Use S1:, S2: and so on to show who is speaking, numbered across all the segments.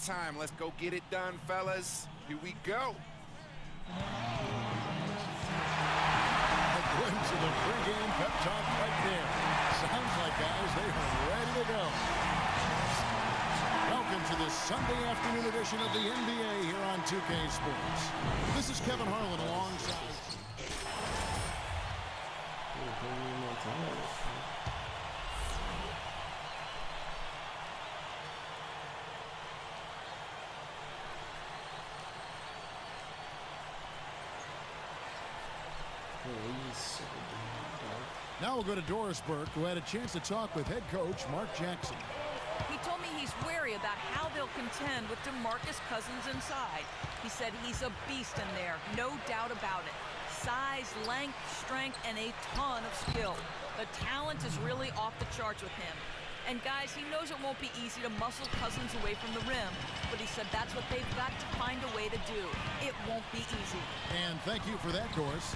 S1: time. Let's go get it done, fellas. Here we go.
S2: A glimpse of the pregame pep talk right there. Sounds like, guys, they are ready to go. Welcome to this Sunday afternoon edition of the NBA here on 2K Sports. This is Kevin Harlan alongside. Now we'll go to Doris Burke, who had a chance to talk with head coach Mark Jackson.
S3: He told me he's wary about how they'll contend with DeMarcus Cousins inside. He said he's a beast in there, no doubt about it. Size, length, strength, and a ton of skill. The talent is really off the charts with him. And guys, he knows it won't be easy to muscle Cousins away from the rim, but he said that's what they've got to find a way to do. It won't be easy.
S2: And thank you for that, Doris.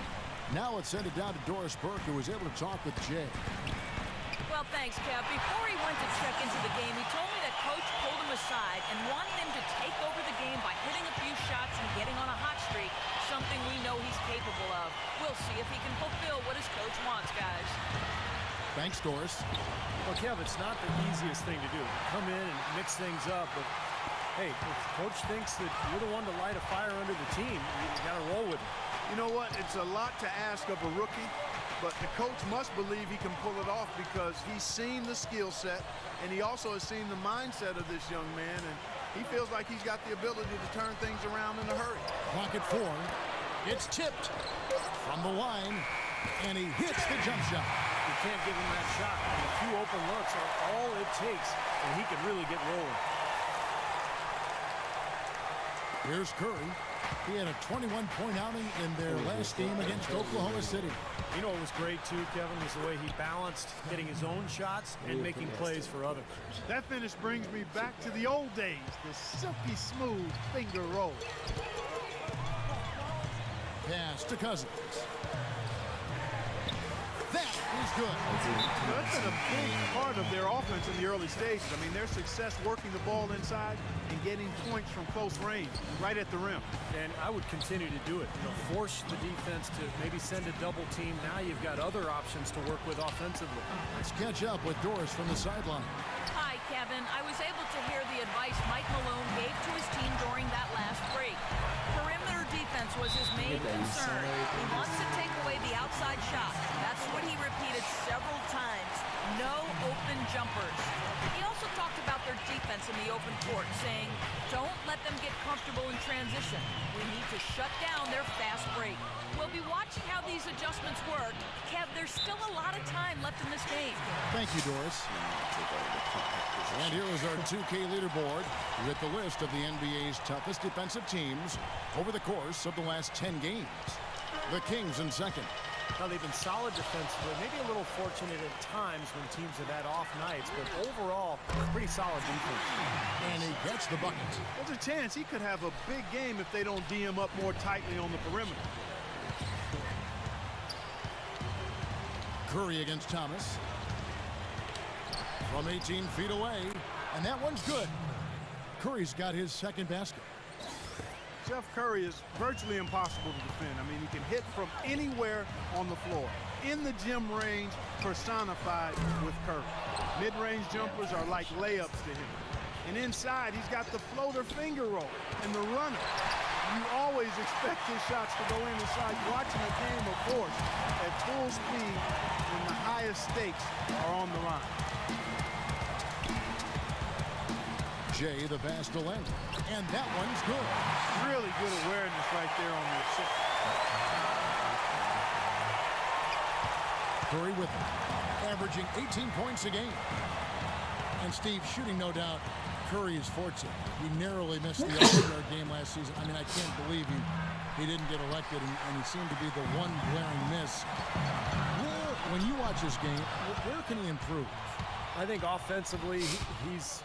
S2: Now let's send it down to Doris Burke, who was able to talk with Jay.
S3: Well, thanks, Kev. Before he went to check into the game, he told me that Coach pulled him aside and wanted him to take over the game by hitting a few shots and getting on a hot streak, something we know he's capable of. We'll see if he can fulfill what his coach wants, guys.
S2: Thanks, Doris.
S4: Well, Kev, it's not the easiest thing to do. Come in and mix things up, but hey, if Coach thinks that you're the one to light a fire under the team, you got to roll with it.
S5: You know what? It's a lot to ask of a rookie, but the coach must believe he can pull it off because he's seen the skill set, and he also has seen the mindset of this young man, and he feels like he's got the ability to turn things around in a hurry.
S2: Clock at 4. It's tipped from the line, and he hits the jump shot.
S4: You can't give him that shot. A few open looks are all it takes, and he can really get rolling.
S2: Here's Curry. He had a 21-point outing in their last game against Oklahoma City.
S4: You know what was great, too, Kevin, was the way he balanced getting his own shots and making plays for others.
S5: That finish brings me back to the old days, the silky smooth finger roll.
S2: Pass to Cousins. That is good.
S5: That's been a big part of their offense in the early stages. I mean, their success working the ball inside and getting points from close range, right at the rim.
S4: And I would continue to do it. You know, force the defense to maybe send a double team. Now you've got other options to work with offensively.
S2: Let's catch up with Doris from the sideline.
S3: Hi, Kevin. I was able to hear the advice Mike Malone gave to his team during that last break. Perimeter defense was his main concern. He wants to take away the outside shot. That's what he repeated several times. No open jumpers. He also talked about their defense in the open court, saying, don't let them get comfortable in transition. We need to shut down their fast break. We'll be watching how these adjustments work. Kev, there's still a lot of time left in this game.
S2: Thank you, Doris. And here is our 2K leaderboard with the list of the NBA's toughest defensive teams over the course of the last 10 games. The Kings in second.
S4: Now, they've been solid defensively, maybe a little fortunate at times when teams have had off nights, but overall, pretty solid defense.
S2: And he gets the bucket.
S5: There's a chance he could have a big game if they don't D him up more tightly on the perimeter.
S2: Curry against Thomas. From 18 feet away, and that one's good. Curry's got his second basket.
S5: Steph Curry is virtually impossible to defend. I mean, he can hit from anywhere on the floor. In the gym range, personified with Curry. Mid-range jumpers are like layups to him. And inside, he's got the floater finger roll and the runner. You always expect his shots to go in inside. Watching a game of force at full speed when the highest stakes are on the line.
S2: Jay, the pass to Leonard. And that one's good.
S5: Really good awareness right there on the assist.
S2: Curry with it, averaging 18 points a game. And Steve, shooting no doubt Curry's forte. He narrowly missed the All-Star game last season. I mean, I can't believe he didn't get elected, and he seemed to be the one glaring miss. When you watch this game, where can he improve?
S4: I think offensively, he's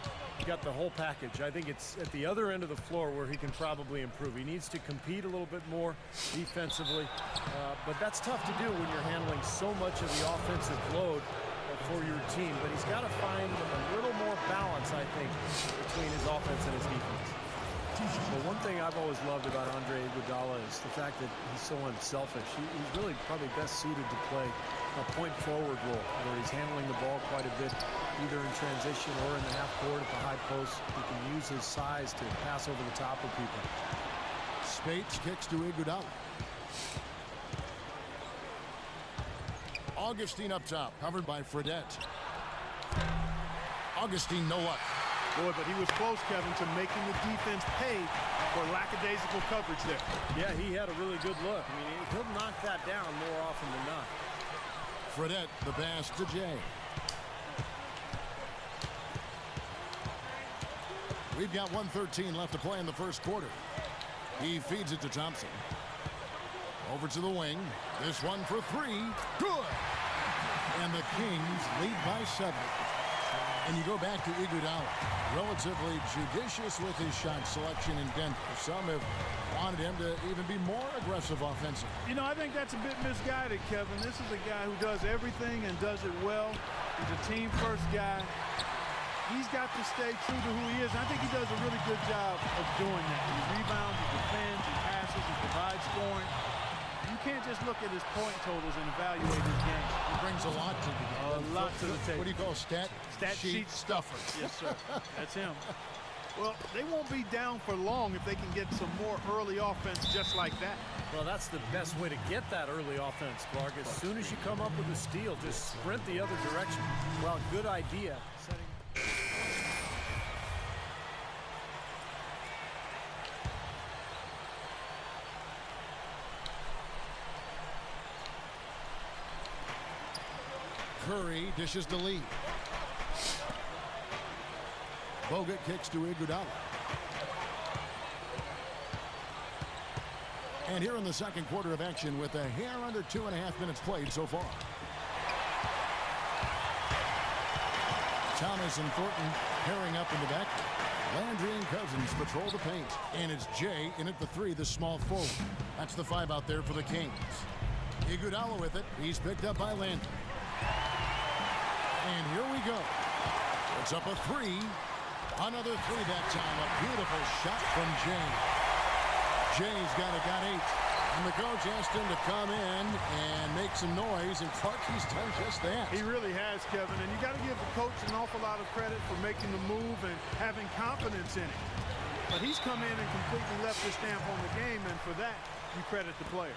S4: got the whole package. I think it's at the other end of the floor where he can probably improve. He needs to compete a little bit more defensively, but that's tough to do when you're handling so much of the offensive load for your team. But he's got to find a little more balance, I think, between his offense and his defense. Well, one thing I've always loved about Andre Iguodala is the fact that he's so unselfish. He's really probably best suited to play a point forward role where he's handling the ball quite a bit, either in transition or in the half court at the high post. He can use his size to pass over the top of people.
S2: Spates kicks to Iguodala. Augustine up top, covered by Fredette. Augustine, no luck.
S5: Boy, but he was close, Kevin, to making the defense pay for lackadaisical coverage there.
S4: Yeah, he had a really good look. I mean, he'll knock that down more often than not.
S2: Fredette, the pass to Jay. We've got 1:13 left to play in the first quarter. He feeds it to Thompson. Over to the wing. This one for three. Good! And the Kings lead by 7. And you go back to Iguodala, relatively judicious with his shot selection in Denver. Some have wanted him to even be more aggressive offensively.
S5: You know, I think that's a bit misguided, Kevin. This is a guy who does everything and does it well. He's a team-first guy. He's got to stay true to who he is. And I think he does a really good job of doing that. He rebounds, he defends, he passes, he provides scoring. You can't just look at his point totals and evaluate his game.
S2: He brings a lot to the game.
S5: A lot to the table.
S2: What do you call stat sheet stuffer?
S5: Yes, sir. That's him. Well, they won't be down for long if they can get some more early offense just like that.
S4: Well, that's the best way to get that early offense, Clark. As soon as you come up with a steal, just sprint the other direction. Well, good idea.
S2: Curry dishes to Lee. Bogut kicks to Iguodala. And here in the second quarter of action with a hair under 2.5 minutes played so far. Thomas and Thornton pairing up in the back. Landry and Cousins patrol the paint. And it's Jay in at the 3, the small forward. That's the 5 out there for the Kings. Iguodala with it. He's picked up by Landry. And here we go. It's up a 3. Another 3 that time. A beautiful shot from Jay. Jay's got 8. And the coach asked him to come in and make some noise, and Clark, he's done just that.
S5: He really has, Kevin, and you got to give the coach an awful lot of credit for making the move and having confidence in it. But he's come in and completely left his stamp on the game, and for that, you credit the player.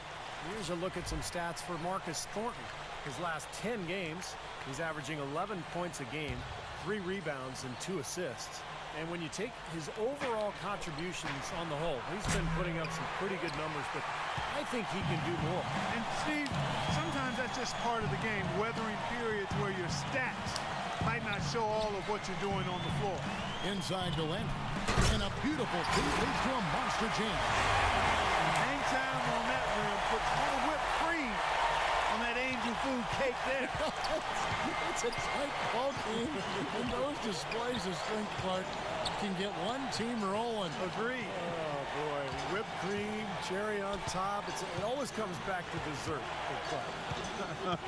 S4: Here's a look at some stats for Marcus Thornton. His last 10 games, he's averaging 11 points a game, 3 rebounds, and 2 assists. And when you take his overall contributions on the whole, he's been putting up some pretty good numbers, but I think he can do more.
S5: And Steve, sometimes that's just part of the game, weathering periods where your stats might not show all of what you're doing on the floor.
S2: Inside to Landry. And a beautiful feed leads to a monster jam.
S5: Hang time on that rim, puts a little whipped cream on that angel food cake there.
S2: It's a tight ball game, and those displays of strength, Clark, can get one team rolling.
S5: Agreed.
S4: Oh, boy. Whipped cream, cherry on top. It always comes back to dessert for Clark.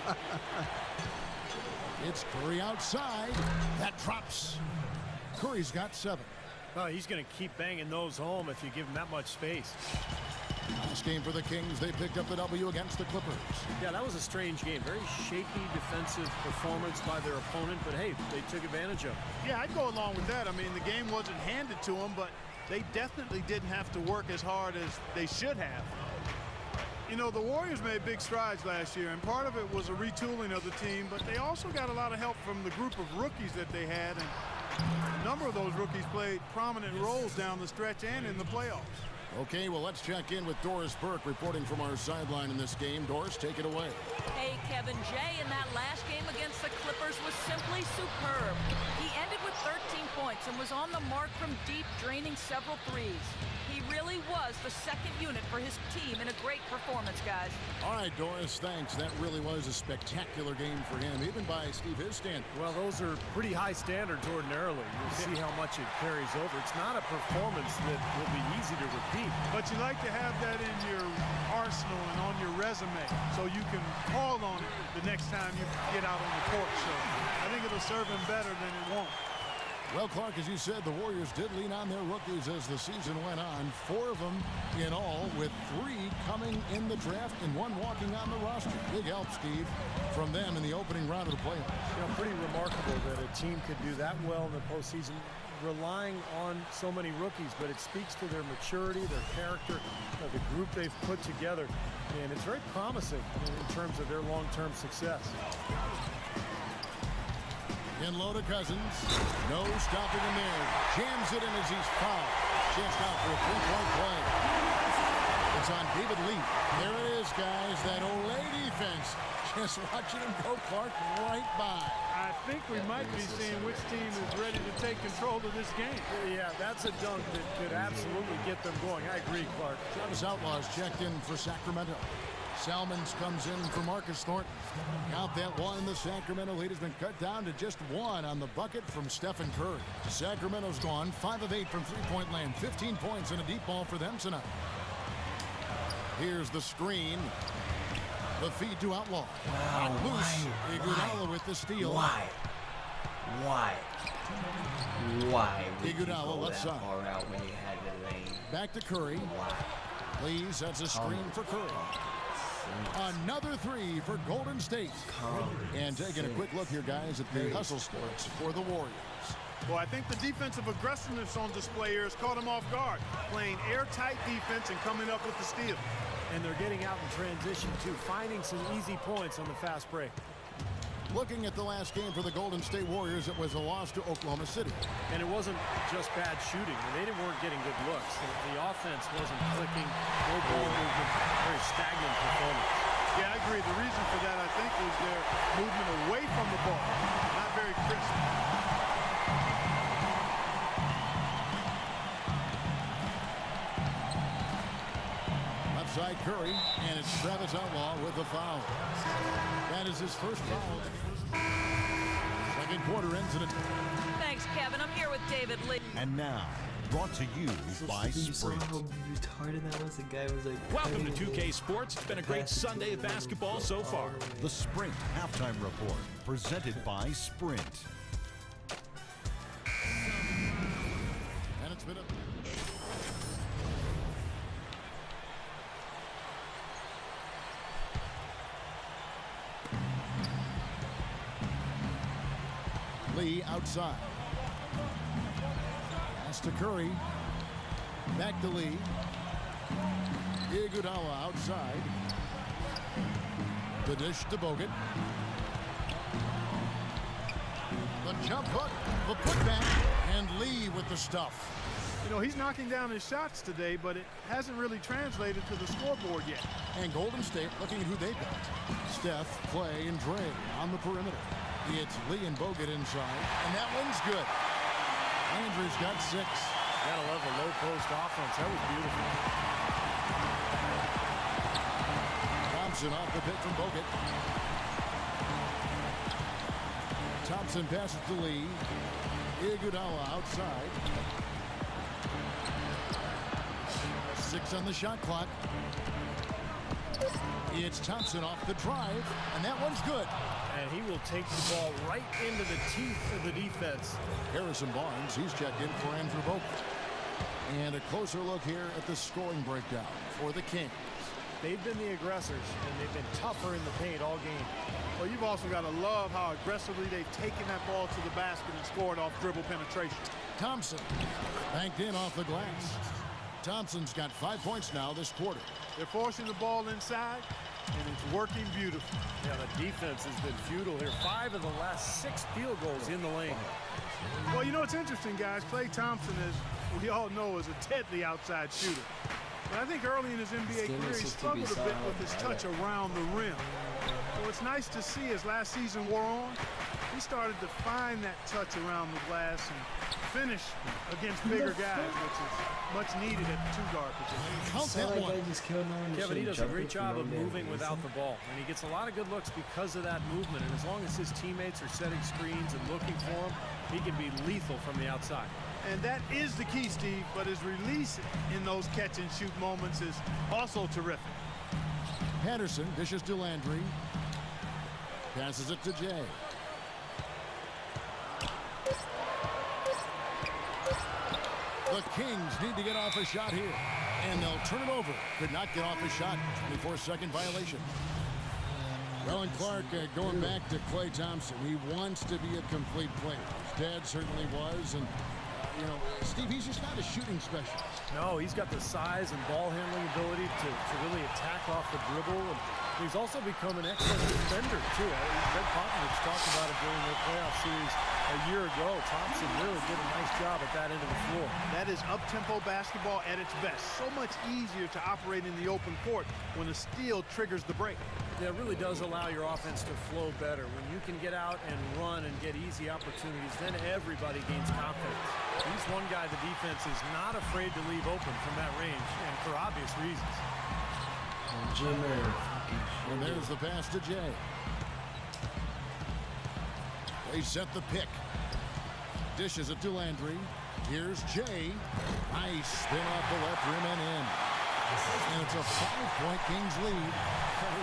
S2: It's Curry outside. That drops. Curry's got 7.
S4: Oh, he's going to keep banging those home if you give him that much space.
S2: Last game for the Kings, they picked up the W against the Clippers.
S4: Yeah, that was a strange game. Very shaky defensive performance by their opponent, but hey, they took advantage of it.
S5: Yeah, I'd go along with that. I mean, the game wasn't handed to them, but they definitely didn't have to work as hard as they should have. You know, the Warriors made big strides last year, and part of it was a retooling of the team, but they also got a lot of help from the group of rookies that they had, and a number of those rookies played prominent roles down the stretch and in the playoffs.
S2: Okay, well, let's check in with Doris Burke reporting from our sideline in this game. Doris, take it away.
S3: Hey, Kevin, Jay in that last game against the Clippers was simply superb. He ended with 13 points and was on the mark from deep, draining several threes. He really was the second unit for his team in a great performance, guys.
S2: All right, Doris, thanks. That really was a spectacular game for him, even by Steve his standard.
S4: Well, those are pretty high standards ordinarily. You'll see how much it carries over. It's not a performance that will be easy to repeat.
S5: But you like to have that in your arsenal and on your resume so you can call on it the next time you get out on the court. So I think it'll serve him better than it won't.
S2: Well, Clark, as you said, the Warriors did lean on their rookies as the season went on. 4 of them in all, with 3 coming in the draft and 1 walking on the roster. Big help, Steve, from them in the opening round of the playoffs.
S4: You know, pretty remarkable that a team could do that well in the postseason, relying on so many rookies, but it speaks to their maturity, their character, the group they've put together, and it's very promising in terms of their long-term success.
S2: In low to Cousins. No stopping him there. Jams it in as he's fouled. Chest out for a 3-point play. It's on David Lee. There it is, guys. That Olay defense. Just watching him go, Clark, right by.
S5: I think we might be seeing which team is ready to take control of this game.
S4: Yeah, that's a dunk that could absolutely get them going. I agree, Clark.
S2: Travis Outlaws checked in for Sacramento. Salmons comes in for Marcus Thornton. Count that one. The Sacramento lead has been cut down to just 1 on the bucket from Stephen Curry. Sacramento's gone 5 of 8 from three-point land. 15 points and a deep ball for them tonight. Here's the screen. The feed to Outlaw.
S6: Wow,
S2: Loose.
S6: why?
S2: Iguodala with the steal.
S6: Why? Why would you
S2: Iguodala
S6: go
S2: left
S6: that
S2: side.
S6: far out when you had the lane?
S2: Back to Curry.
S6: Why?
S2: Lee sets a screen for Curry. Another 3 for Golden State. And taking a quick look here, guys, at the hustle stats for the Warriors.
S5: Well, I think the defensive aggressiveness on display here has caught them off guard. Playing airtight defense and coming up with the steal.
S4: And they're getting out in transition, too, finding some easy points on the fast break.
S2: Looking at the last game for the Golden State Warriors, it was a loss to Oklahoma City.
S4: And it wasn't just bad shooting. They weren't getting good looks. The offense wasn't clicking. No ball movement. Very stagnant performance.
S5: Yeah, I agree. The reason for that, I think, is their movement away from the ball. Not very crisp.
S2: Left side Curry, and it's Travis Outlaw with the foul. That is his first foul. Second quarter ends in a...
S3: Thanks, Kevin. I'm here with David Lee.
S7: And now, brought to you by
S6: You saw
S7: Sprint.
S6: how retarded that was? The guy was like...
S8: Welcome to 2K Sports. It's been a great Sunday of basketball so far.
S7: The Sprint Halftime Report, presented by Sprint.
S2: And it's been a... Lee outside. Pass to Curry. Back to Lee. Iguodala outside. The dish to Bogut. The jump hook, the putback, and Lee with the stuff.
S5: You know, he's knocking down his shots today, but it hasn't really translated to the scoreboard yet.
S2: And Golden State looking at who they've got. Steph, Clay, and Dre on the perimeter. It's Lee and Bogut inside, and that one's good. Andrews got 6.
S4: Gotta love the low post offense. That was beautiful.
S2: Thompson off the pick from Bogut. Thompson passes to Lee. Iguodala outside. 6 on the shot clock. It's Thompson off the drive, and that one's good.
S4: And he will take the ball right into the teeth of the defense.
S2: Harrison Barnes, he's checked in for Andrew Bogut. And a closer look here at the scoring breakdown for the Kings.
S4: They've been the aggressors, and they've been tougher in the paint all game.
S5: Well, you've also got to love how aggressively they've taken that ball to the basket and scored off dribble penetration.
S2: Thompson banked in off the glass. Thompson's got 5 points now this quarter.
S5: They're forcing the ball inside, and it's working beautifully.
S4: Yeah, the defense has been futile here. 5 of the last 6 field goals in the lane.
S5: Well, you know, it's interesting, guys. Klay Thompson, as we all know, is a deadly outside shooter. But I think early in his NBA career, he struggled a bit with his touch around the rim. So it's nice to see as last season wore on, he started to find that touch around the glass and finish against bigger guys, which is much needed at the 2-guard position.
S2: Count that one.
S4: Kevin, he does a great job of moving without the ball, and he gets a lot of good looks because of that movement. And as long as his teammates are setting screens and looking for him, he can be lethal from the outside.
S5: And that is the key, Steve, but his release in those catch-and-shoot moments is also terrific.
S2: Patterson dishes to Landry. Passes it to Jay. The Kings need to get off a shot here. And they'll turn it over. Could not get off a shot. 24-second violation. Well, and Clark going back to Klay Thompson. He wants to be a complete player. His dad certainly was. And, you know, Steve, he's just not a shooting specialist.
S4: No, he's got the size and ball handling ability to really attack off the dribble. And he's also become an excellent defender, too. Greg Popovich talked about it during their playoff series a year ago. Thompson really did a nice job at that end of the floor.
S5: That is up-tempo basketball at its best. So much easier to operate in the open court when a steal triggers the break.
S4: Yeah, it really does allow your offense to flow better. When you can get out and run and get easy opportunities, then everybody gains confidence. He's one guy the defense is not afraid to leave open from that range, and for obvious reasons.
S2: And there's the pass to Jay. They set the pick. Dishes it to Landry. Here's Jay. Nice spin off the left rim and in. And it's a 5-point Kings lead.
S4: We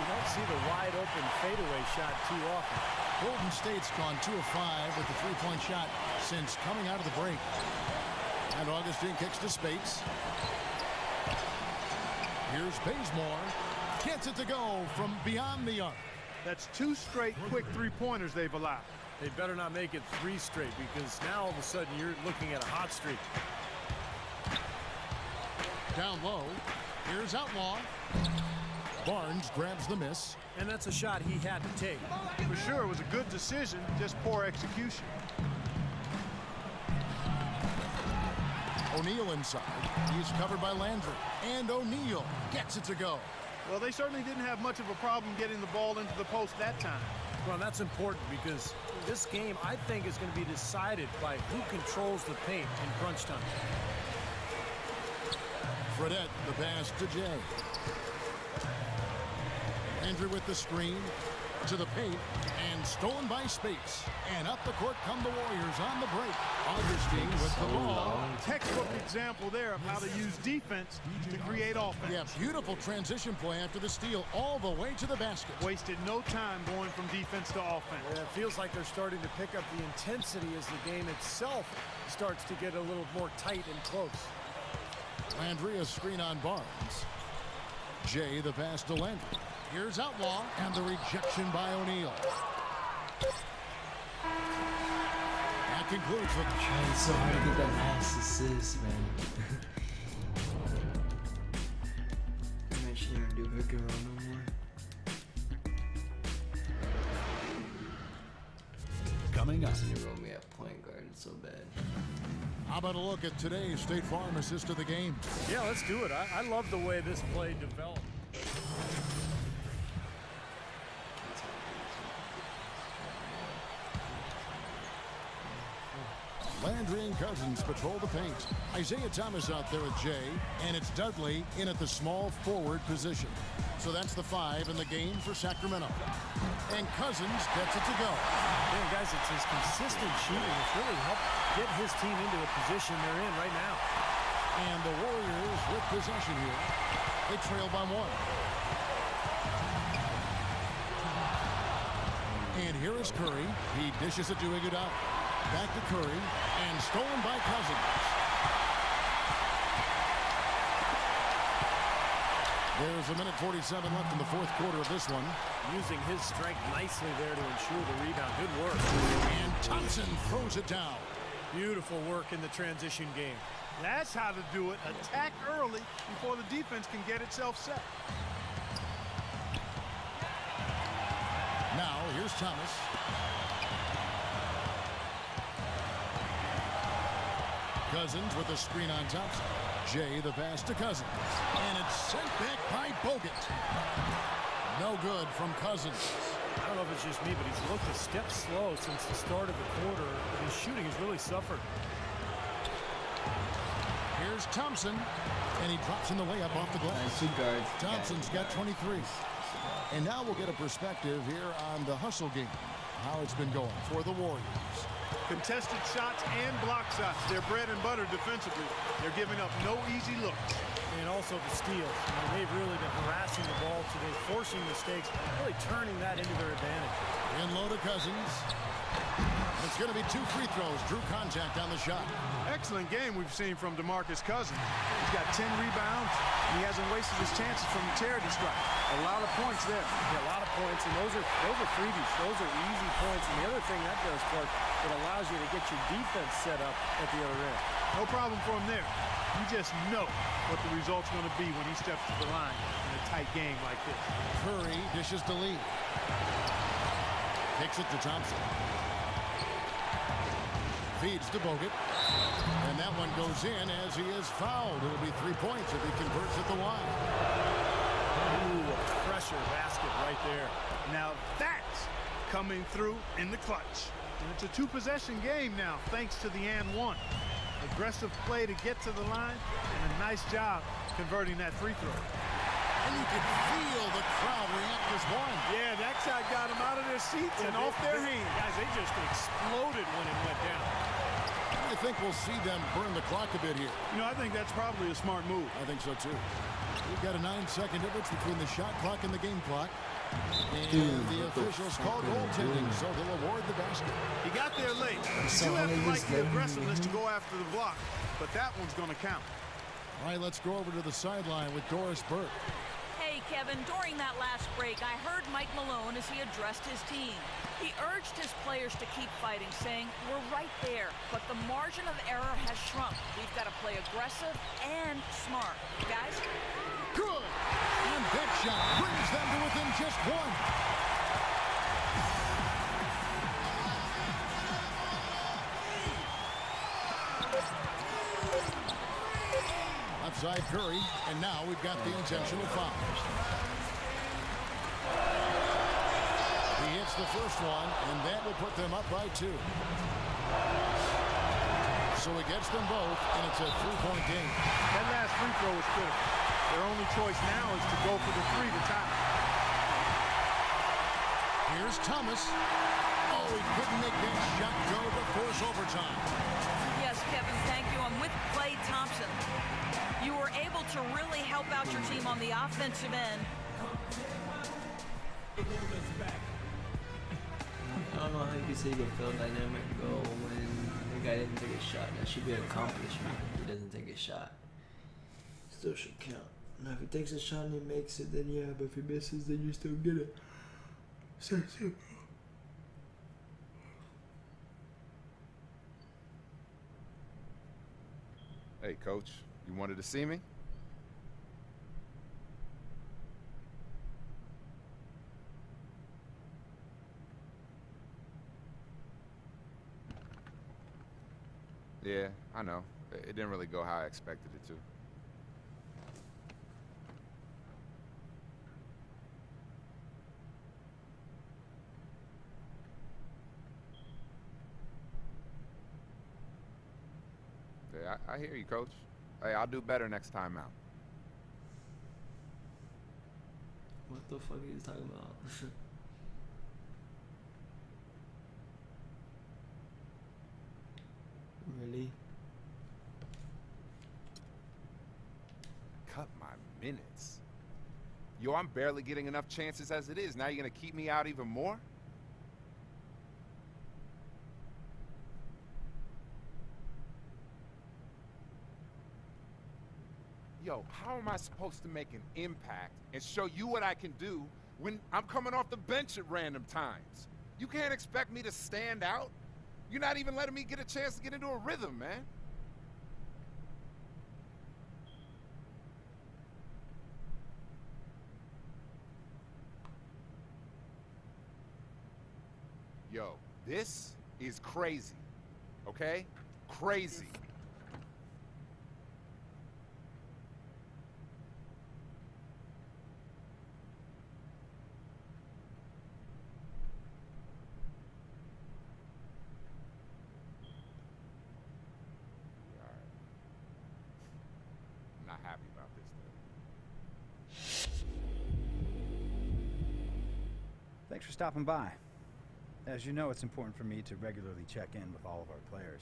S4: don't see the wide open fadeaway shot too often.
S2: Golden State's gone 2 of 5 with the 3-point shot since coming out of the break. And Augustine kicks to Spates. Here's Bazemore. Gets it to go from beyond the arc.
S5: That's 2 straight quick three-pointers they've allowed.
S4: They better not make it 3 straight, because now all of a sudden you're looking at a hot streak.
S2: Down low. Here's Outlaw. Barnes grabs the miss.
S4: And that's a shot he had to take.
S5: For sure, it was a good decision, just poor execution.
S2: O'Neal inside. He's covered by Landry. And O'Neal gets it to go.
S5: Well, they certainly didn't have much of a problem getting the ball into the post that time.
S4: Well, that's important because this game, I think, is going to be decided by who controls the paint in crunch time.
S2: Fredette, the pass to Jay. Andrew with the screen to the paint and stolen by Spates. And up the court come the Warriors on the break. Augustine with the ball.
S5: Textbook example there of how to use defense to create offense.
S2: Yeah, beautiful transition play after the steal all the way to the basket.
S5: Wasted no time going from defense to offense.
S4: Yeah, it feels like they're starting to pick up the intensity as the game itself starts to get a little more tight and close.
S2: Landry, a screen on Barnes. Jay, the pass to Landry. Here's Outlaw, and the rejection by O'Neal. That concludes with...
S6: Trying so hard to get that last assist, man. I'm actually gonna do pick and roll no more.
S7: Coming up.
S6: You roll me at point guard, it's so bad.
S2: How about a look at today's State Farm assist of the game?
S4: Yeah, let's do it. I love the way this play developed.
S2: Landry and Cousins patrol the paint. Isaiah Thomas out there with Jay, and it's Dudley in at the small forward position. So that's the 5 in the game for Sacramento. And Cousins gets it to go.
S4: Man, guys, it's his consistent shooting that's really helped get his team into a position they're in right now.
S2: And the Warriors with possession here. They trail by 1. And here is Curry. He dishes it to Iguodala. Back to Curry, and stolen by Cousins. There's a minute 47 left in the fourth quarter of this one.
S4: Using his strength nicely there to ensure the rebound. Good work.
S2: And Thompson throws it down.
S4: Beautiful work in the transition game.
S5: That's how to do it. Attack early before the defense can get itself set.
S2: Now, here's Thomas. Cousins with a screen on Thompson. Jay, the pass to Cousins. And it's sent back by Bogut. No good from Cousins.
S4: I don't know if it's just me, but he's looked a step slow since the start of the quarter. His shooting has really suffered.
S2: Here's Thompson. And he drops in the layup off the glass.
S6: Nice, 2 guards.
S2: Thompson's got 23. And now we'll get a perspective here on the hustle game. How it's been going for the Warriors.
S5: Contested shots and block shots. They're bread and butter defensively. They're giving up no easy looks.
S4: And also the steals. I mean, they've really been harassing the ball today, forcing mistakes, really turning that into their advantage.
S2: In low to Cousins. It's going to be 2 free throws. Drew contact on the shot.
S5: Excellent game we've seen from DeMarcus Cousins. He's got 10 rebounds, and he hasn't wasted his chances from the charity stripe. A lot of points there.
S4: Yeah, a lot of points, and those are freebies. Those are easy points. And the other thing that does, Clark, it allows you to get your defense set up at the other end.
S5: No problem for him there. You just know what the result's going to be when he steps to the line in a tight game like this.
S2: Curry dishes to Lee. Takes it to Thompson. Feeds to Bogut. And that one goes in as he is fouled. It'll be 3 points if he converts at the line.
S4: Ooh, a pressure basket right there.
S5: Now that's coming through in the clutch. And it's a 2-possession game now, thanks to the and one. Aggressive play to get to the line, and a nice job converting that free throw.
S2: And you can feel the crowd react as one.
S5: Yeah, that shot got them out of their seats and off their hands.
S4: Guys, they just exploded when it went down.
S2: I think we'll see them burn the clock a bit here.
S5: You know, I think that's probably a smart move.
S2: I think so, too. We've got a 9-second difference between the shot clock and the game clock. And the officials call goaltending, so they'll award the basket.
S5: He got there late. You still have to like the aggressiveness to go after the block, but that one's going to count.
S2: All right, let's go over to the sideline with Doris Burke.
S3: Hey, Kevin, during that last break, I heard Mike Malone as he addressed his team. He urged his players to keep fighting, saying, "We're right there, but the margin of error has shrunk. We've got to play aggressive and smart." Guys?
S2: Good! And that shot brings them to within just one. Outside Curry, and now we've got the intentional foul. He hits the first one, and that will put them up by 2. So he gets them both, and it's a 3-point game.
S5: That last free throw was critical. Their only choice now is to go for the 3 to tie.
S2: Here's Thomas. Oh, he couldn't make that shot go to force overtime.
S3: Yes, Kevin, thank you. I'm with Klay Thompson. You were able to really help out your team on the offensive end.
S6: I don't know how you can say you can feel dynamic goal when the guy didn't take a shot. That should be an accomplishment. He doesn't take a shot. Still should count. Now if he takes a shot and he makes it, then yeah, but if he misses, then you still get it.
S1: Hey, Coach, you wanted to see me? Yeah, I know. It didn't really go how I expected it to. Yeah, I hear you, Coach. Hey, I'll do better next time out.
S6: What the fuck are you talking about? Really?
S1: Cut my minutes. Yo, I'm barely getting enough chances as it is. Now you're gonna keep me out even more? Yo, how am I supposed to make an impact and show you what I can do when I'm coming off the bench at random times? You can't expect me to stand out. You're not even letting me get a chance to get into a rhythm, man. Yo, this is crazy, okay? Crazy. Not happy about this, though.
S9: Thanks for stopping by. As you know, it's important for me to regularly check in with all of our players.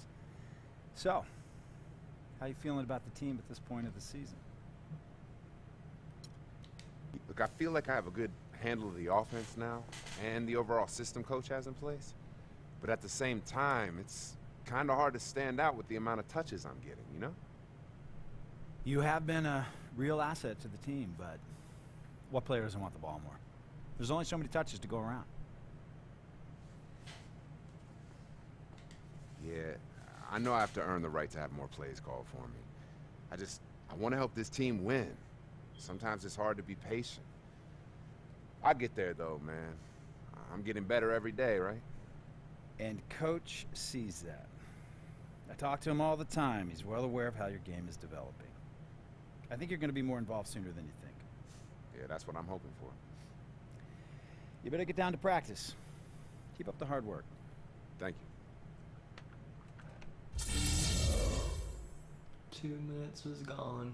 S9: So, how you feeling about the team at this point of the season?
S1: Look, I feel like I have a good handle of the offense now and the overall system coach has in place. But at the same time, it's kind of hard to stand out with the amount of touches I'm getting, you know?
S9: You have been a real asset to the team, but what player doesn't want the ball more? There's only so many touches to go around.
S1: Yeah, I know I have to earn the right to have more plays called for me. I want to help this team win. Sometimes it's hard to be patient. I get there though, man. I'm getting better every day, right?
S9: And Coach sees that. I talk to him all the time. He's well aware of how your game is developing. I think you're going to be more involved sooner than you think.
S1: Yeah, that's what I'm hoping for.
S9: You better get down to practice. Keep up the hard work.
S1: Thank you.
S6: 2 minutes was gone.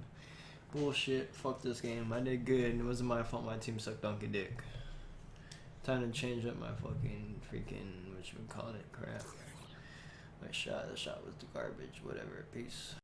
S6: Bullshit. Fuck this game. I did good. It wasn't my fault my team sucked donkey dick. Time to change up my fucking freaking, whatchamacallit, crap. The shot was the garbage. Whatever. Peace.